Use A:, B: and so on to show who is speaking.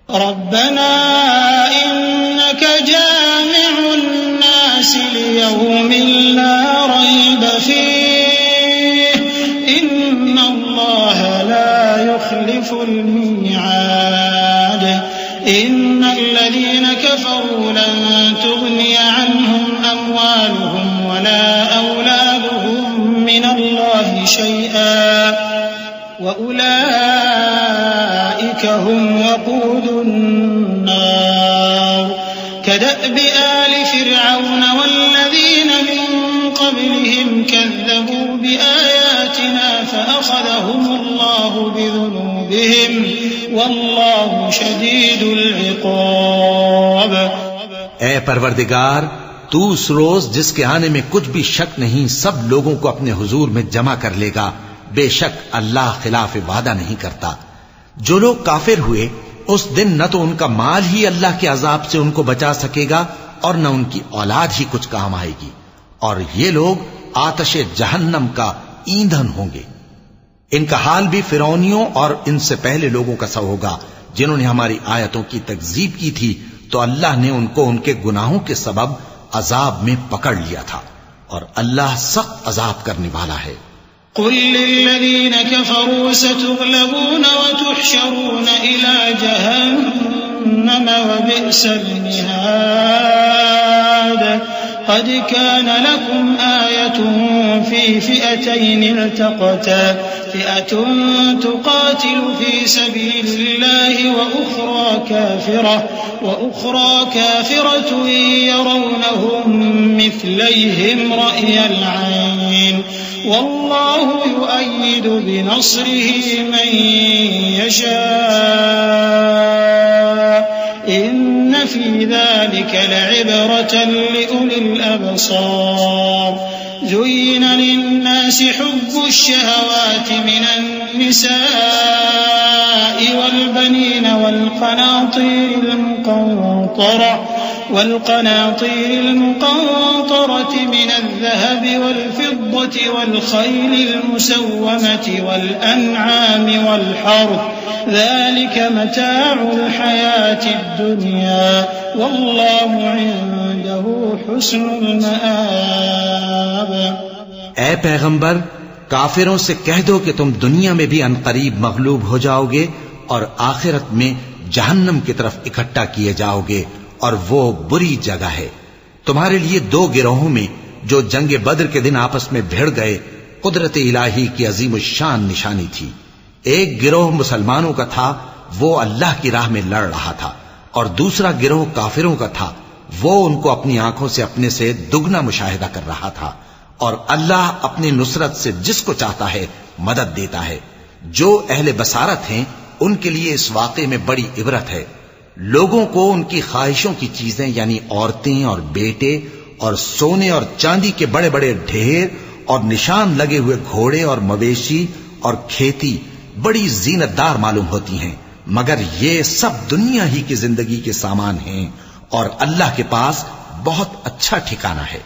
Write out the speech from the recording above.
A: रब्बना इन्नका जामिउन नास लियौमिन ला रैब फीह इन्नल्लाह ला युख्लिफुल मीआद इन्नल्लज़ीना कफ़रू लन तुग़निय अन्हुम अम्वालुहुम वला औलादुहुम मिनल्लाहि शैआ वउलाइका हुम वक़ूदुन नार कदअब आलि फ़िरऔन वल्लज़ीन मिन क़ब्लिहिम कज़्ज़बू बिआयातिना फ़अख़ज़हुमुल्लाहु बिज़ुनूबिहिम वल्लाहु शदीदुल इक़ाब।
B: ऐ परवरदिगार, तू उस रोज जिसके आने में कुछ भी शक नहीं सब लोगों को अपने हुजूर में जमा कर लेगा। बेशक अल्लाह खिलाफ वादा नहीं करता। जो लोग काफिर हुए उस दिन न तो उनका माल ही अल्लाह के अजाब से उनको बचा सकेगा और न उनकी औलाद ही कुछ काम आएगी, और ये लोग आतशे जहन्नम का ईंधन होंगे। इनका हाल भी फिरौनियों और इनसे पहले लोगों का सा होगा जिन्होंने हमारी आयतों की तकजीब की थी, तो अल्लाह ने उनको उनके गुनाहों के सबब अजाब में पकड़ लिया था, और अल्लाह सख्त अजाब करने वाला है।
A: कुल लिल्लज़ीना कफ़रू सतुग़लबून वतुहशरून इला जहन्नम वबिअसल मिहाद क़द कान लकुम आयतुन फ़ी फ़िअतैन इल्तक़ता फ़िअतुन तुक़ातिलु फ़ी सबीलिल्लाहि वउख़रा काफ़िरतुन यरौनहुम मिथलैहिम रअयल ऐन वल्लाहु युअय्यिदु बिनस्रिहि मन यशा इन्न फ़ी ज़ालिक लइब्रतन लिउलिल अबसार ज़ुय्यिन लिन्नासि हुब्बुश शहवाति मिनन निसाइ वल्बनीन والقناطير المقنطرة من الذهب والفضة والخيل المسومة والأنعام والحرث ذلك متاع الحياة الدنيا والله عنده حسن المآب।
B: ऐ पैगंबर, काफिरों से कह दो कि तुम दुनिया में भी अनकरीब मगलूब हो जाओगे और आखिरत में जहन्नम की तरफ इकट्ठा किए जाओगे, और वो बुरी जगह है। तुम्हारे लिए दो गिरोहों में जो जंगे बद्र के दिन आपस में भिड़ गए कुदरत इलाही की अजीम शान निशानी थी। एक गिरोह मुसलमानों का था, वो अल्लाह की राह में लड़ रहा था, और दूसरा गिरोह काफिरों का था, वो उनको अपनी आंखों से अपने से दुगना मुशाहिदा कर रहा था। और अल्लाह अपनी नुसरत से जिसको चाहता है मदद देता है। जो अहले बसारत हैं उनके लिए इस वाक़े में बड़ी इबरत है। लोगों को उनकी ख्वाहिशों की चीजें यानी औरतें और बेटे और सोने और चांदी के बड़े बड़े ढेर और निशान लगे हुए घोड़े और मवेशी और खेती बड़ी जीनतदार मालूम होती हैं, मगर ये सब दुनिया ही की जिंदगी के सामान हैं और अल्लाह के पास बहुत अच्छा ठिकाना है।